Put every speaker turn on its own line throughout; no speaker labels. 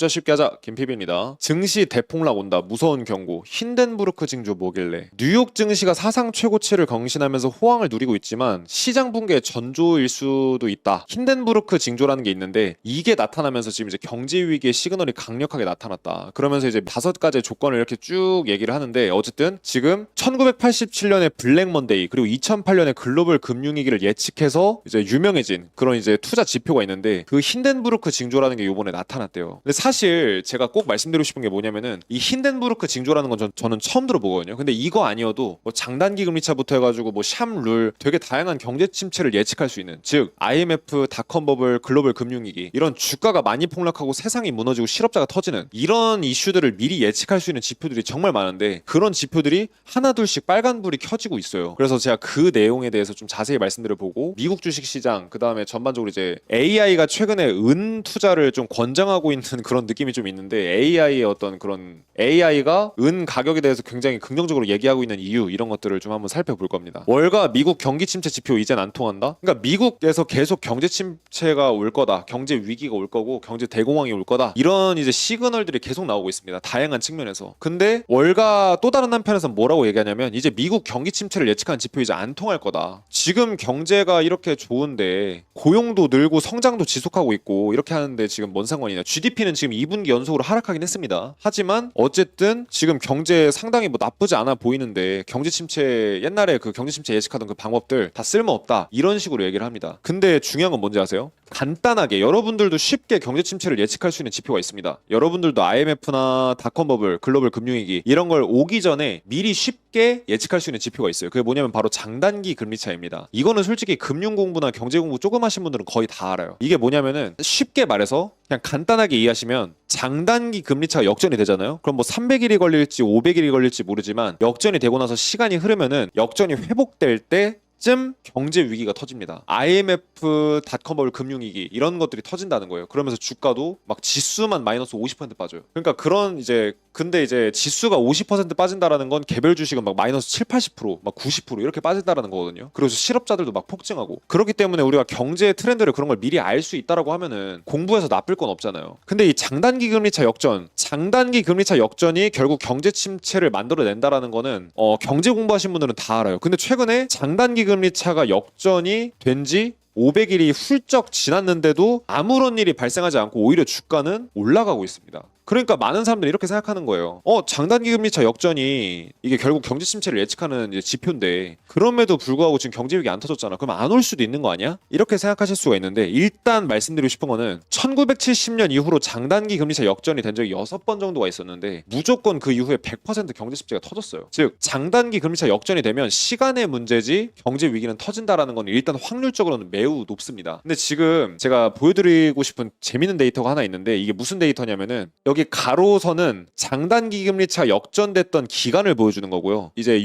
투자 쉽게 하자 김PB입니다. 증시 대폭락 온다 무서운 경고. 힌덴부르크 징조 뭐길래. 뉴욕 증시가 사상 최고치를 경신하면서 호황을 누리고 있지만 시장 붕괴의 전조일 수도 있다. 힌덴부르크 징조라는 게 있는데 이게 나타나면서 지금 이제 경제 위기의 시그널이 강력하게 나타났다. 그러면서 이제 5가지의 조건을 이렇게 쭉 얘기를 하는데 어쨌든 지금 1987년에 블랙 먼데이 그리고 2008년에 글로벌 금융위기를 예측해서 이제 유명해진 그런 이제 투자 지표가 있는데 그 힌덴부르크 징조라는 게 이번에 나타났대요. 근데 사실 제가 꼭 말씀드리고 싶은 게 뭐냐면은 이 힌덴부르크 징조라는 건 저는 처음 들어보거든요. 근데 이거 아니어도 뭐 장단기 금리차부터 해가지고 뭐 샴룰 되게 다양한 경제 침체를 예측할 수 있는, 즉 IMF, 닷컴 버블, 글로벌 금융위기 이런 주가가 많이 폭락하고 세상이 무너지고 실업자가 터지는 이런 이슈들을 미리 예측할 수 있는 지표들이 정말 많은데 그런 지표들이 하나둘씩 빨간불이 켜지고 있어요. 그래서 제가 그 내용에 대해서 좀 자세히 말씀드려보고 미국 주식시장 그 다음에 전반적으로 이제 AI가 최근에 은 투자를 좀 권장하고 있는 그런 느낌이 좀 있는데 AI의 어떤 그런 AI가 은 가격에 대해서 굉장히 긍정적으로 얘기하고 있는 이유 이런 것들을 좀 한번 살펴볼 겁니다. 월가 미국 경기 침체 지표 이젠 안 통한다? 그러니까 미국에서 계속 경제 침체가 올 거다. 경제 위기가 올 거고 경제 대공황이 올 거다. 이런 이제 시그널들이 계속 나오고 있습니다. 다양한 측면에서. 근데 월가 또 다른 한편에서 뭐라고 얘기하냐면 이제 미국 경기 침체를 예측한 지표 이제 안 통할 거다. 지금 경제가 이렇게 좋은데 고용도 늘고 성장도 지속하고 있고 이렇게 하는데 지금 뭔 상관이냐. GDP는 지금 2분기 연속으로 하락하긴 했습니다. 하지만 어쨌든 지금 경제 상당히 뭐 나쁘지 않아 보이는데 경제 침체 옛날에 그 경제 침체 예측하던 그 방법들 다 쓸모없다. 이런 식으로 얘기를 합니다. 근데 중요한 건 뭔지 아세요? 간단하게 여러분들도 쉽게 경제 침체를 예측할 수 있는 지표가 있습니다. 여러분들도 IMF나 닷컴 버블, 글로벌 금융위기 이런 걸 오기 전에 미리 쉽게 예측할 수 있는 지표가 있어요. 그게 뭐냐면 바로 장단기 금리차입니다. 이거는 솔직히 금융 공부나 경제 공부 조금 하신 분들은 거의 다 알아요. 이게 뭐냐면은 쉽게 말해서 그냥 간단하게 이해하시면 장단기 금리차가 역전이 되잖아요. 그럼 뭐 300일이 걸릴지 500일이 걸릴지 모르지만 역전이 되고 나서 시간이 흐르면은 역전이 회복될 때 쯤 경제 위기가 터집니다. IMF, 닷컴버블 금융위기 이런 것들이 터진다는 거예요. 그러면서 주가도 막 지수만 마이너스 50% 빠져요. 그러니까 그런 이제 근데 이제 지수가 50% 빠진다라는 건 개별 주식은 막 마이너스 7, 80%, 막 90% 이렇게 빠진다라는 거거든요. 그래서 실업자들도 막 폭증하고 그렇기 때문에 우리가 경제 트렌드를 그런 걸 미리 알 수 있다라고 하면은 공부해서 나쁠 건 없잖아요. 근데 이 장단기 금리차 역전, 장단기 금리차 역전이 결국 경제 침체를 만들어낸다라는 거는 경제 공부하신 분들은 다 알아요. 근데 최근에 장단기 금리차가 역전이 된지 500일이 훌쩍 지났는데도 아무런 일이 발생하지 않고 오히려 주가는 올라가고 있습니다. 그러니까 많은 사람들이 이렇게 생각하는 거예요. 장단기 금리차 역전이 이게 결국 경제 침체를 예측하는 이제 지표인데 그럼에도 불구하고 지금 경제 위기 안 터졌잖아. 그럼 안 올 수도 있는 거 아니야? 이렇게 생각하실 수가 있는데 일단 말씀드리고 싶은 거는 1970년 이후로 장단기 금리차 역전이 된 적이 6번 정도가 있었는데 무조건 그 이후에 100% 경제 침체가 터졌어요. 즉 장단기 금리차 역전이 되면 시간의 문제지 경제 위기는 터진다라는 건 일단 확률적으로는 매우 높습니다. 근데 지금 제가 보여드리고 싶은 재밌는 데이터가 하나 있는데 이게 무슨 데이터냐면은 여기 가로선은 장단기 금리차 역전됐던 기간을 보여주는 거고요. 이제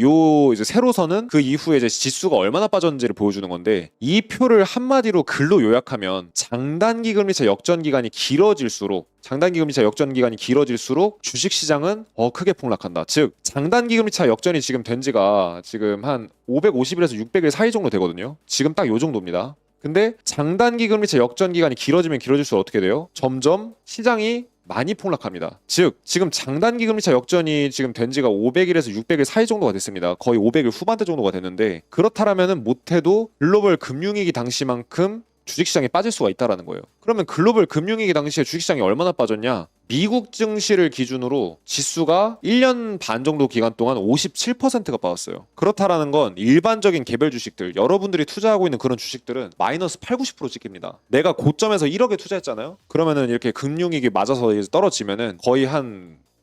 세로선은 그 이후에 이제 지수가 얼마나 빠졌는지를 보여주는 건데 이 표를 한마디로 글로 요약하면 장단기 금리차 역전 기간이 길어질수록 주식시장은 크게 폭락한다. 즉 장단기 금리차 역전이 지금 된 지가 지금 한 550일에서 600일 사이 정도 되거든요. 지금 딱 요 정도입니다. 근데 장단기 금리차 역전 기간이 길어지면 길어질수록 어떻게 돼요? 점점 시장이 많이 폭락합니다. 즉 지금 장단기 금리차 역전이 지금 된 지가 500일에서 600일 사이 정도가 됐습니다. 거의 500일 후반대 정도가 됐는데 그렇다라면은 못해도 글로벌 금융위기 당시만큼 주식시장에 빠질 수가 있다는 거예요. 그러면 글로벌 금융위기 당시에 주식시장이 얼마나 빠졌냐? 미국 증시를 기준으로 지수가 1년 반 정도 기간 동안 57%가 빠졌어요. 그렇다라는 건 일반적인 개별 주식들, 여러분들이 투자하고 있는 그런 주식들은 마이너스 8, 90% 찍힙니다. 내가 고점에서 1억에 투자했잖아요. 그러면은 이렇게 금융위기 맞아서 떨어지면은 거의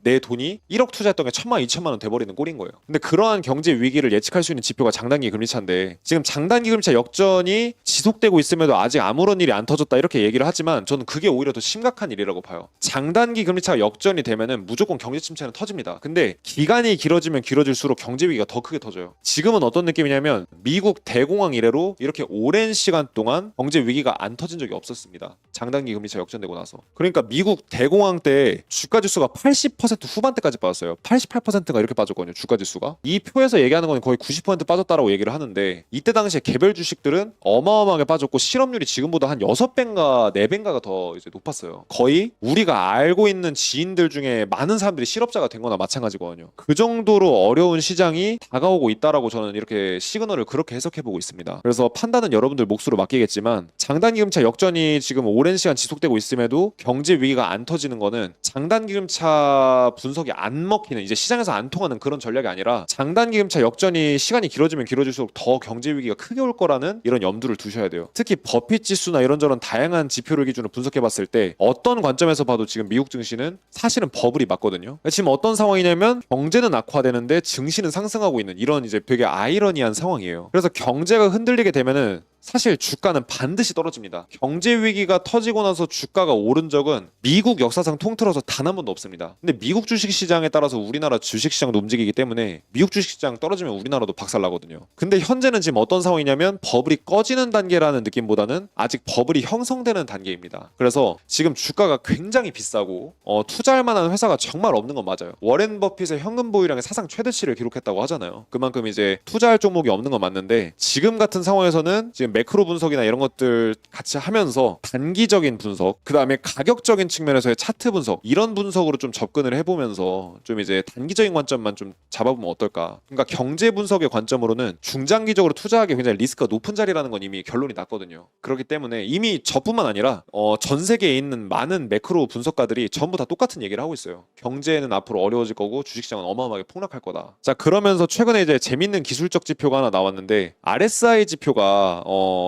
내 돈이 1억 투자했던 게 1,000만, 2,000만 원 돼버리는 꼴인 거예요. 근데 그러한 경제 위기를 예측할 수 있는 지표가 장단기 금리차인데 지금 장단기 금리차 역전이 지속되고 있음에도 아직 아무런 일이 안 터졌다 이렇게 얘기를 하지만 저는 그게 오히려 더 심각한 일이라고 봐요. 장단기 금리차가 역전이 되면은 무조건 경제 침체는 터집니다. 근데 기간이 길어지면 길어질수록 경제 위기가 더 크게 터져요. 지금은 어떤 느낌이냐면 미국 대공황 이래로 이렇게 오랜 시간 동안 경제 위기가 안 터진 적이 없었습니다. 장단기 금리차 역전되고 나서. 그러니까 미국 대공황 때 주가 지수가 80% 90% 후반대까지 빠졌어요. 88%가 이렇게 빠졌거든요. 주가 지수가. 이 표에서 얘기하는 건 거의 90% 빠졌다라고 얘기를 하는데 이때 당시에 개별 주식들은 어마어마하게 빠졌고 실업률이 지금보다 한 6배인가 4배인가가 더 이제 높았어요. 거의 우리가 알고 있는 지인들 중에 많은 사람들이 실업자가 된 거나 마찬가지거든요. 그 정도로 어려운 시장이 다가오고 있다라고 저는 이렇게 시그널을 그렇게 해석해보고 있습니다. 그래서 판단은 여러분들 몫으로 맡기겠지만 장단기금차 역전이 지금 오랜 시간 지속되고 있음에도 경제 위기가 안 터지는 거는 장단기금차 분석이 안 먹히는 이제 시장에서 안 통하는 그런 전략이 아니라 장단기금차 역전이 시간이 길어지면 길어질수록 더 경제 위기가 크게 올 거라는 이런 염두를 두셔야 돼요. 특히 버핏 지수나 이런저런 다양한 지표를 기준으로 분석해봤을 때 어떤 관점에서 봐도 지금 미국 증시는 사실은 버블이 맞거든요. 지금 어떤 상황이냐면 경제는 악화되는데 증시는 상승하고 있는 이런 이제 되게 아이러니한 상황이에요. 그래서 경제가 흔들리게 되면은 사실 주가는 반드시 떨어집니다. 경제 위기가 터지고 나서 주가가 오른 적은 미국 역사상 통틀어서 단 한 번도 없습니다. 근데 미국 주식시장에 따라서 우리나라 주식시장도 움직이기 때문에 미국 주식시장 떨어지면 우리나라도 박살나거든요. 근데 현재는 지금 어떤 상황이냐면 버블이 꺼지는 단계라는 느낌보다는 아직 버블이 형성되는 단계입니다. 그래서 지금 주가가 굉장히 비싸고 투자할 만한 회사가 정말 없는 건 맞아요. 워렌 버핏의 현금 보유량이 사상 최대치를 기록했다고 하잖아요. 그만큼 이제 투자할 종목이 없는 건 맞는데 지금 같은 상황에서는 지금 매크로 분석이나 이런 것들 같이 하면서 단기적인 분석, 그 다음에 가격적인 측면에서의 차트 분석 이런 분석으로 좀 접근을 해보면서 좀 이제 단기적인 관점만 좀 잡아보면 어떨까. 그러니까 경제 분석의 관점으로는 중장기적으로 투자하기 굉장히 리스크가 높은 자리라는 건 이미 결론이 났거든요. 그렇기 때문에 이미 저뿐만 아니라 전 세계에 있는 많은 매크로 분석가들이 전부 다 똑같은 얘기를 하고 있어요. 경제는 앞으로 어려워질 거고 주식시장은 어마어마하게 폭락할 거다. 자, 그러면서 최근에 이제 재밌는 기술적 지표가 하나 나왔는데 RSI 지표가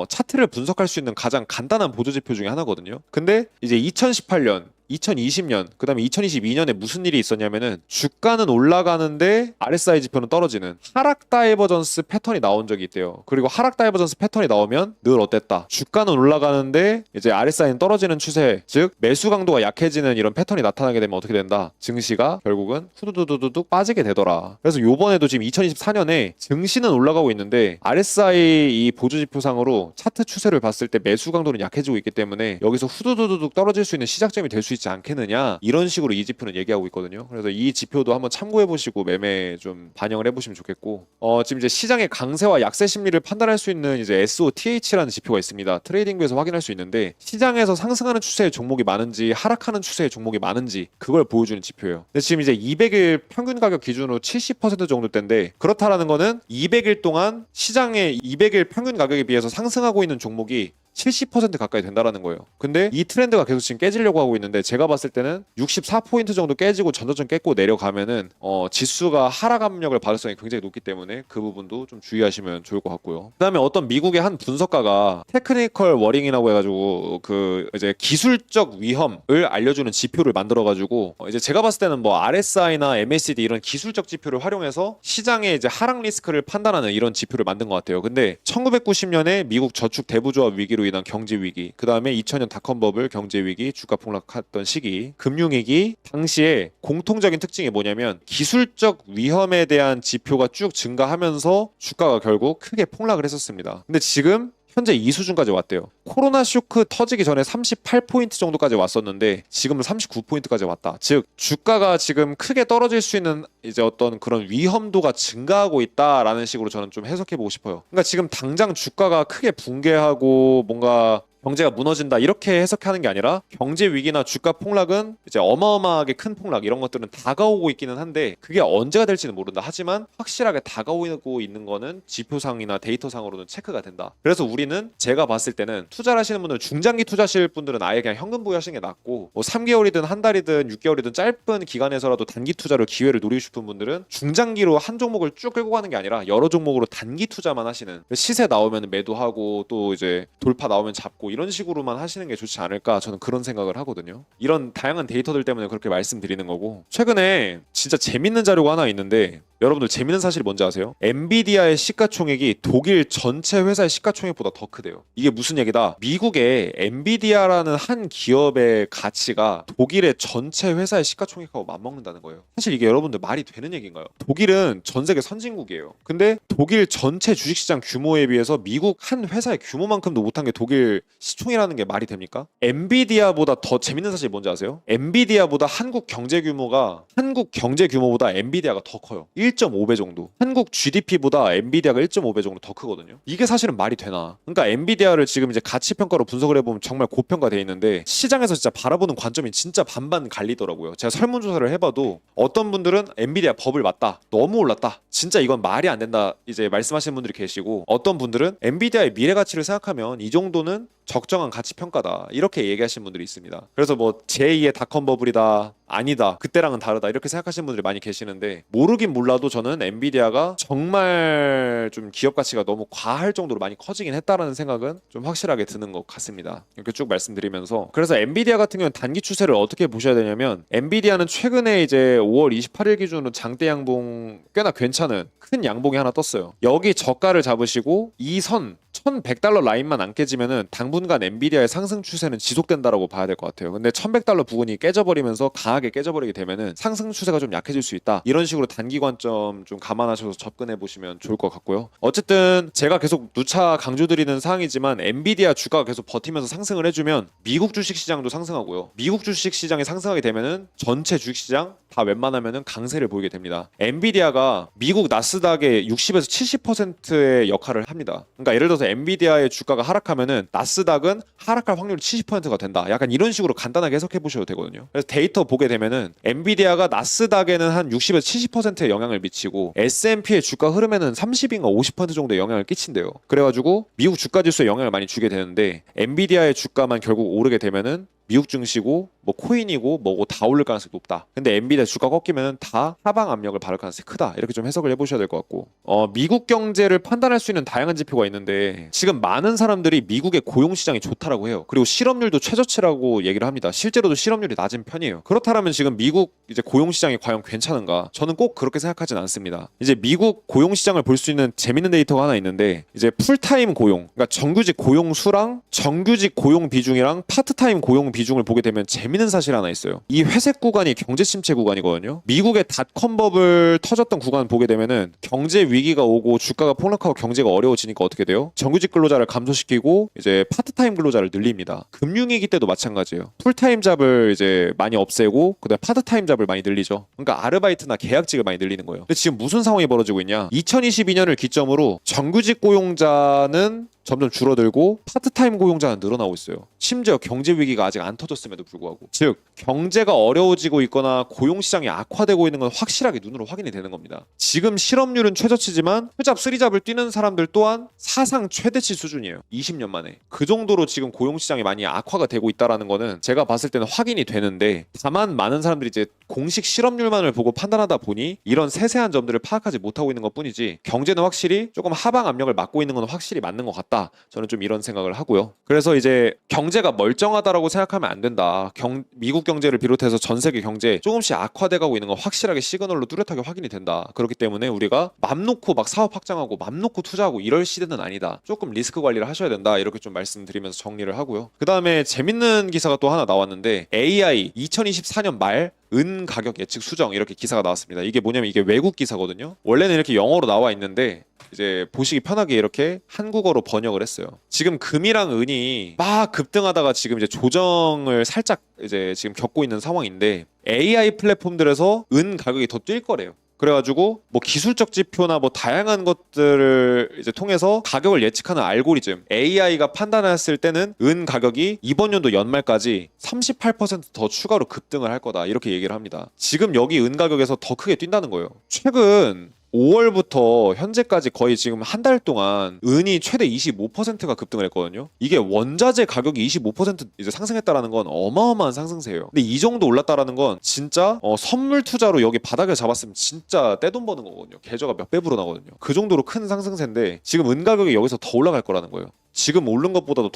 차트를 분석할 수 있는 가장 간단한 보조 지표 중에 하나거든요. 근데 이제 2018년 2020년 그다음에 2022년에 무슨 일이 있었냐면은 주가는 올라가는데 RSI 지표는 떨어지는 하락 다이버전스 패턴이 나온 적이 있대요. 그리고 하락 다이버전스 패턴이 나오면 늘 어땠다. 주가는 올라가는데 이제 RSI는 떨어지는 추세, 즉 매수 강도가 약해지는 이런 패턴이 나타나게 되면 어떻게 된다. 증시가 결국은 후두두두둑 빠지게 되더라. 그래서 요번에도 지금 2024년에 증시는 올라가고 있는데 RSI 이 보조 지표상으로 차트 추세를 봤을 때 매수 강도는 약해지고 있기 때문에 여기서 후두두두둑 떨어질 수 있는 시작점이 될 수 있지 않겠느냐 이런 식으로 이 지표는 얘기하고 있거든요. 그래서 이 지표도 한번 참고해 보시고 매매에 좀 반영을 해보시면 좋겠고 지금 이제 시장의 강세와 약세 심리를 판단할 수 있는 이제 SOTH라는 지표가 있습니다. 트레이딩뷰에서 확인할 수 있는데 시장에서 상승하는 추세의 종목이 많은지 하락하는 추세의 종목이 많은지 그걸 보여주는 지표예요. 근데 지금 이제 200일 평균 가격 기준으로 70% 정도 대인데 그렇다라는 거는 200일 동안 시장의 200일 평균 가격에 비해서 상승하고 있는 종목이 70% 가까이 된다라는 거예요. 근데 이 트렌드가 계속 지금 깨지려고 하고 있는데 제가 봤을 때는 64포인트 정도 깨지고 전저점 깼고 내려가면은 지수가 하락 압력을 받을 가능성이 굉장히 높기 때문에 그 부분도 좀 주의하시면 좋을 것 같고요. 그다음에 어떤 미국의 한 분석가가 테크니컬 워링이라고 해가지고 그 이제 기술적 위험을 알려주는 지표를 만들어가지고 이제 제가 봤을 때는 뭐 RSI나 MACD 이런 기술적 지표를 활용해서 시장의 이제 하락 리스크를 판단하는 이런 지표를 만든 것 같아요. 근데 1990년에 미국 저축 대부조합 위기로 인한 경제 위기, 그 다음에 2000년 닷컴 버블 경제 위기, 주가 폭락했던 시기, 금융 위기 당시에 공통적인 특징이 뭐냐면 기술적 위험에 대한 지표가 쭉 증가하면서 주가가 결국 크게 폭락을 했었습니다. 근데 지금 현재 이 수준까지 왔대요. 코로나 쇼크 터지기 전에 38포인트 정도까지 왔었는데 지금은 39포인트까지 왔다. 즉 주가가 지금 크게 떨어질 수 있는 이제 어떤 그런 위험도가 증가하고 있다라는 식으로 저는 좀 해석해보고 싶어요. 그러니까 지금 당장 주가가 크게 붕괴하고 뭔가 경제가 무너진다 이렇게 해석하는 게 아니라 경제 위기나 주가 폭락은 이제 어마어마하게 큰 폭락 이런 것들은 다가오고 있기는 한데 그게 언제가 될지는 모른다. 하지만 확실하게 다가오고 있는 거는 지표상이나 데이터상으로는 체크가 된다. 그래서 우리는 제가 봤을 때는 투자를 하시는 분들 중장기 투자하실 분들은 아예 그냥 현금 보유하시는 게 낫고 뭐 3개월이든 한 달이든 6개월이든 짧은 기간에서라도 단기 투자로 기회를 노리고 싶은 분들은 중장기로 한 종목을 쭉 끌고 가는 게 아니라 여러 종목으로 단기 투자만 하시는 시세 나오면 매도하고 또 이제 돌파 나오면 잡고 이런 식으로만 하시는 게 좋지 않을까 저는 그런 생각을 하거든요. 이런 다양한 데이터들 때문에 그렇게 말씀드리는 거고 최근에 진짜 재밌는 자료가 하나 있는데 여러분들 재밌는 사실이 뭔지 아세요? 엔비디아의 시가총액이 독일 전체 회사의 시가총액보다 더 크대요. 이게 무슨 얘기다? 미국의 엔비디아라는 한 기업의 가치가 독일의 전체 회사의 시가총액하고 맞먹는다는 거예요. 사실 이게 여러분들 말이 되는 얘기인가요? 독일은 전 세계 선진국이에요. 근데 독일 전체 주식시장 규모에 비해서 미국 한 회사의 규모만큼도 못한 게 독일 시총이라는 게 말이 됩니까? 엔비디아보다 더 재밌는 사실이 뭔지 아세요? 엔비디아보다 한국 경제 규모보다 엔비디아가 더 커요. 1.5배 정도. 한국 GDP보다 엔비디아가 1.5배 정도 더 크거든요. 이게 사실은 말이 되나? 그러니까 엔비디아를 지금 이제 가치 평가로 분석을 해보면 정말 고평가돼 있는데 시장에서 진짜 바라보는 관점이 진짜 반반 갈리더라고요. 제가 설문조사를 해봐도 어떤 분들은 엔비디아 버블 맞다, 너무 올랐다, 진짜 이건 말이 안 된다 이제 말씀하시는 분들이 계시고, 어떤 분들은 엔비디아의 미래 가치를 생각하면 이 정도는 적정한 가치 평가다 이렇게 얘기하시는 분들이 있습니다. 그래서 뭐 제2의 닷컴 버블이다, 아니다, 그때랑은 다르다 이렇게 생각하시는 분들이 많이 계시는데, 모르긴 몰라도 저는 엔비디아가 정말 좀 기업 가치가 너무 과할 정도로 많이 커지긴 했다라는 생각은 좀 확실하게 드는 것 같습니다. 이렇게 쭉 말씀드리면서, 그래서 엔비디아 같은 경우는 단기 추세를 어떻게 보셔야 되냐면, 엔비디아는 최근에 이제 5월 28일 기준으로 장대 양봉 꽤나 괜찮은 큰 양봉이 하나 떴어요. 여기 저가를 잡으시고 이 선 $1,100 라인만 안 깨지면은 당분간 엔비디아의 상승 추세는 지속된다라고 봐야 될 것 같아요. 근데 $1,100 부근이 깨져버리면서 강하게 깨져버리게 되면은 상승 추세가 좀 약해질 수 있다. 이런 식으로 단기 관점 좀 감안하셔서 접근해 보시면 좋을 것 같고요. 어쨌든 제가 계속 누차 강조드리는 사항이지만 엔비디아 주가가 계속 버티면서 상승을 해주면 미국 주식시장도 상승하고요. 미국 주식시장이 상승하게 되면은 전체 주식시장 다 웬만하면은 강세를 보이게 됩니다. 엔비디아가 미국 나스닥의 60에서 70%의 역할을 합니다. 그러니까 예를 들어서 엔비디아의 주가가 하락하면은 나스닥은 하락할 확률이 70%가 된다. 약간 이런 식으로 간단하게 해석해 보셔도 되거든요. 그래서 데이터 보게 되면은 엔비디아가 나스닥에는 한 60에서 70%의 영향을 미치고 S&P의 주가 흐름에는 30인가 50% 정도의 영향을 끼친대요. 그래가지고 미국 주가 지수에 영향을 많이 주게 되는데, 엔비디아의 주가만 결국 오르게 되면은 미국 증시고 뭐 코인이고 뭐고 다 오를 가능성이 높다. 근데 엔비디아 주가 꺾이면 다 하방 압력을 받을 가능성이 크다. 이렇게 좀 해석을 해보셔야 될 것 같고, 미국 경제를 판단할 수 있는 다양한 지표가 있는데, 지금 많은 사람들이 미국의 고용 시장이 좋다라고 해요. 그리고 실업률도 최저치라고 얘기를 합니다. 실제로도 실업률이 낮은 편이에요. 그렇다면 지금 미국 이제 고용 시장이 과연 괜찮은가? 저는 꼭 그렇게 생각하진 않습니다. 이제 미국 고용 시장을 볼 수 있는 재밌는 데이터가 하나 있는데, 이제 풀타임 고용, 그러니까 정규직 고용 수랑 정규직 고용 비중이랑 파트타임 고용 비중을 보게 되면 재밌는 사실 하나 있어요. 이 회색 구간이 경제 침체 구간이거든요. 미국의 닷컴 버블 터졌던 구간 보게 되면은 경제 위기가 오고 주가가 폭락하고 경제가 어려워지니까 어떻게 돼요? 정규직 근로자를 감소시키고 이제 파트타임 근로자를 늘립니다. 금융위기 때도 마찬가지예요. 풀타임 잡을 이제 많이 없애고 그다음에 파트타임 잡을 많이 늘리죠. 그러니까 아르바이트나 계약직을 많이 늘리는 거예요. 근데 지금 무슨 상황이 벌어지고 있냐? 2022년을 기점으로 정규직 고용자는 점점 줄어들고 파트타임 고용자는 늘어나고 있어요. 심지어 경제 위기가 아직 안 터졌음에도 불구하고, 즉 경제가 어려워지고 있거나 고용 시장이 악화되고 있는 건 확실하게 눈으로 확인이 되는 겁니다. 지금 실업률은 최저치지만 투잡 쓰리잡을 뛰는 사람들 또한 사상 최대치 수준이에요. 20년 만에. 그 정도로 지금 고용 시장이 많이 악화가 되고 있다라는 거는 제가 봤을 때는 확인이 되는데, 다만 많은 사람들이 이제 공식 실업률만을 보고 판단하다 보니 이런 세세한 점들을 파악하지 못하고 있는 것뿐이지, 경제는 확실히 조금 하방 압력을 막고 있는 건 확실히 맞는 것 같다. 저는 좀 이런 생각을 하고요. 그래서 이제 경제가 멀쩡하다라고 생각하면 안 된다. 미국 경제를 비롯해서 전 세계 경제 조금씩 악화돼가고 있는 건 확실하게 시그널로 뚜렷하게 확인이 된다. 그렇기 때문에 우리가 맘 놓고 막 사업 확장하고 맘 놓고 투자하고 이럴 시대는 아니다. 조금 리스크 관리를 하셔야 된다. 이렇게 좀 말씀드리면서 정리를 하고요. 그 다음에 재밌는 기사가 또 하나 나왔는데, AI 2024년 말 은 가격 예측 수정, 이렇게 기사가 나왔습니다. 이게 뭐냐면 이게 외국 기사거든요. 원래는 이렇게 영어로 나와 있는데 이제 보시기 편하게 이렇게 한국어로 번역을 했어요. 지금 금이랑 은이 막 급등하다가 지금 이제 조정을 살짝 이제 지금 겪고 있는 상황인데, AI 플랫폼들에서 은 가격이 더 뛸 거래요. 그래가지고 뭐 기술적 지표나 뭐 다양한 것들을 이제 통해서 가격을 예측하는 알고리즘, AI가 판단했을 때는 은 가격이 이번 연도 연말까지 38%더 추가로 급등을 할 거다, 이렇게 얘기를 합니다. 지금 여기 은 가격에서 더 크게 뛴다는 거예요. 최근 5월부터 현재까지 거의 지금 한 달 동안 은이 최대 25%가 급등을 했거든요. 이게 원자재 가격이 25% 이제 상승했다라는 건 어마어마한 상승세예요. 근데 이 정도 올랐다라는 건 진짜 선물 투자로 여기 바닥을 잡았으면 진짜 떼돈 버는 거거든요. 계좌가 몇 배 불어나거든요. 그 정도로 큰 상승세인데 지금 은 가격이 여기서 더 올라갈 거라는 거예요. 지금 오른 것보다도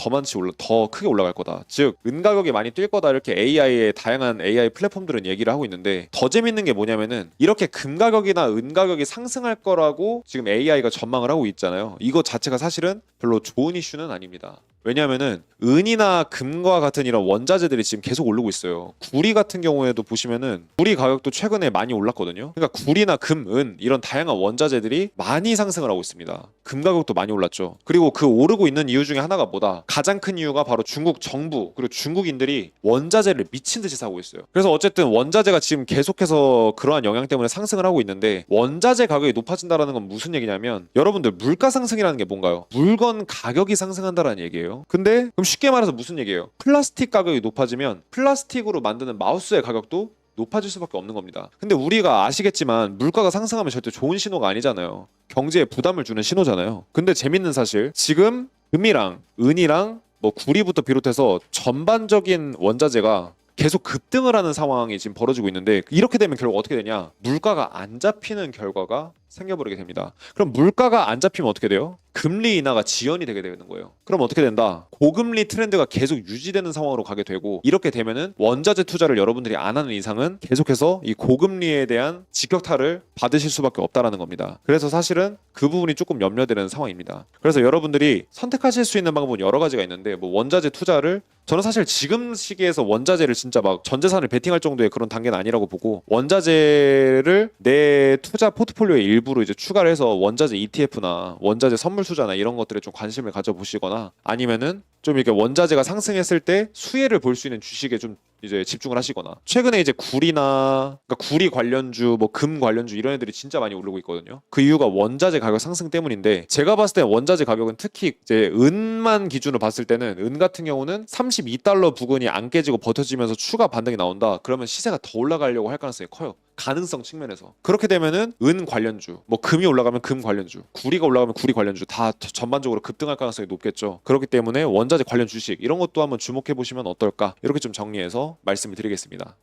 더 크게 올라갈 거다. 즉 은 가격이 많이 뛸 거다. 이렇게 AI의 다양한 AI 플랫폼들은 얘기를 하고 있는데 더 재밌는 게 뭐냐면은 이렇게 금 가격이나 은 가격이 상승할 거라고 지금 AI가 전망을 하고 있잖아요. 이거 자체가 사실은 별로 좋은 이슈는 아닙니다. 왜냐하면은 은이나 금과 같은 이런 원자재들이 지금 계속 오르고 있어요. 구리 같은 경우에도 보시면은 구리 가격도 최근에 많이 올랐거든요. 그러니까 구리나 금, 은 이런 다양한 원자재들이 많이 상승을 하고 있습니다. 금 가격도 많이 올랐죠. 그리고 그 오르고 있는 이유 중에 하나가 뭐다? 가장 큰 이유가 바로 중국 정부 그리고 중국인들이 원자재를 미친 듯이 사고 있어요. 그래서 어쨌든 원자재가 지금 계속해서 그러한 영향 때문에 상승을 하고 있는데 원자재 가격이 높아진다는 건 무슨 얘기냐면 여러분들 물가 상승이라는 게 뭔가요? 물건 가격이 상승한다는 얘기예요. 근데 그럼 쉽게 말해서 무슨 얘기예요? 플라스틱 가격이 높아지면 플라스틱으로 만드는 마우스의 가격도 높아질 수밖에 없는 겁니다. 근데 우리가 아시겠지만 물가가 상승하면 절대 좋은 신호가 아니잖아요. 경제에 부담을 주는 신호잖아요. 근데 재밌는 사실 지금 금이랑 은이랑 뭐 구리부터 비롯해서 전반적인 원자재가 계속 급등을 하는 상황이 지금 벌어지고 있는데 이렇게 되면 결국 어떻게 되냐? 물가가 안 잡히는 결과가 생겨버리게 됩니다. 그럼 물가가 안 잡히면 어떻게 돼요? 금리 인하가 지연이 되게 되는 거예요. 그럼 어떻게 된다? 고금리 트렌드가 계속 유지되는 상황으로 가게 되고 이렇게 되면은 원자재 투자를 여러분들이 안 하는 이상은 계속해서 이 고금리에 대한 직격탄을 받으실 수밖에 없다라는 겁니다. 그래서 사실은 그 부분이 조금 염려되는 상황입니다. 그래서 여러분들이 선택하실 수 있는 방법은 여러 가지가 있는데 뭐 원자재 투자를 저는 사실 지금 시기에서 원자재를 진짜 막 전 재산을 베팅할 정도의 그런 단계는 아니라고 보고 원자재를 내 투자 포트폴리오의 일부로 이제 추가를 해서 원자재 ETF나 원자재 선물 투자나 이런 것들에 좀 관심을 가져보시거나 아니면은 좀 이렇게 원자재가 상승했을 때 수혜를 볼 수 있는 주식에 좀 이제 집중을 하시거나 최근에 이제 구리나 그러니까 구리 관련주 뭐 금 관련주 이런 애들이 진짜 많이 오르고 있거든요. 그 이유가 원자재 가격 상승 때문인데 제가 봤을 때 원자재 가격은 특히 이제 은만 기준으로 봤을 때는 은 같은 경우는 32달러 부근이 안 깨지고 버텨지면서 추가 반등이 나온다. 그러면 시세가 더 올라가려고 할 가능성이 커요. 가능성 측면에서 그렇게 되면은 은 관련주 뭐 금이 올라가면 금 관련주 구리가 올라가면 구리 관련주 다 전반적으로 급등할 가능성이 높겠죠. 그렇기 때문에 원자재 관련 주식 이런 것도 한번 주목해 보시면 어떨까 이렇게 좀 정리해서 말씀을 드리겠습니다.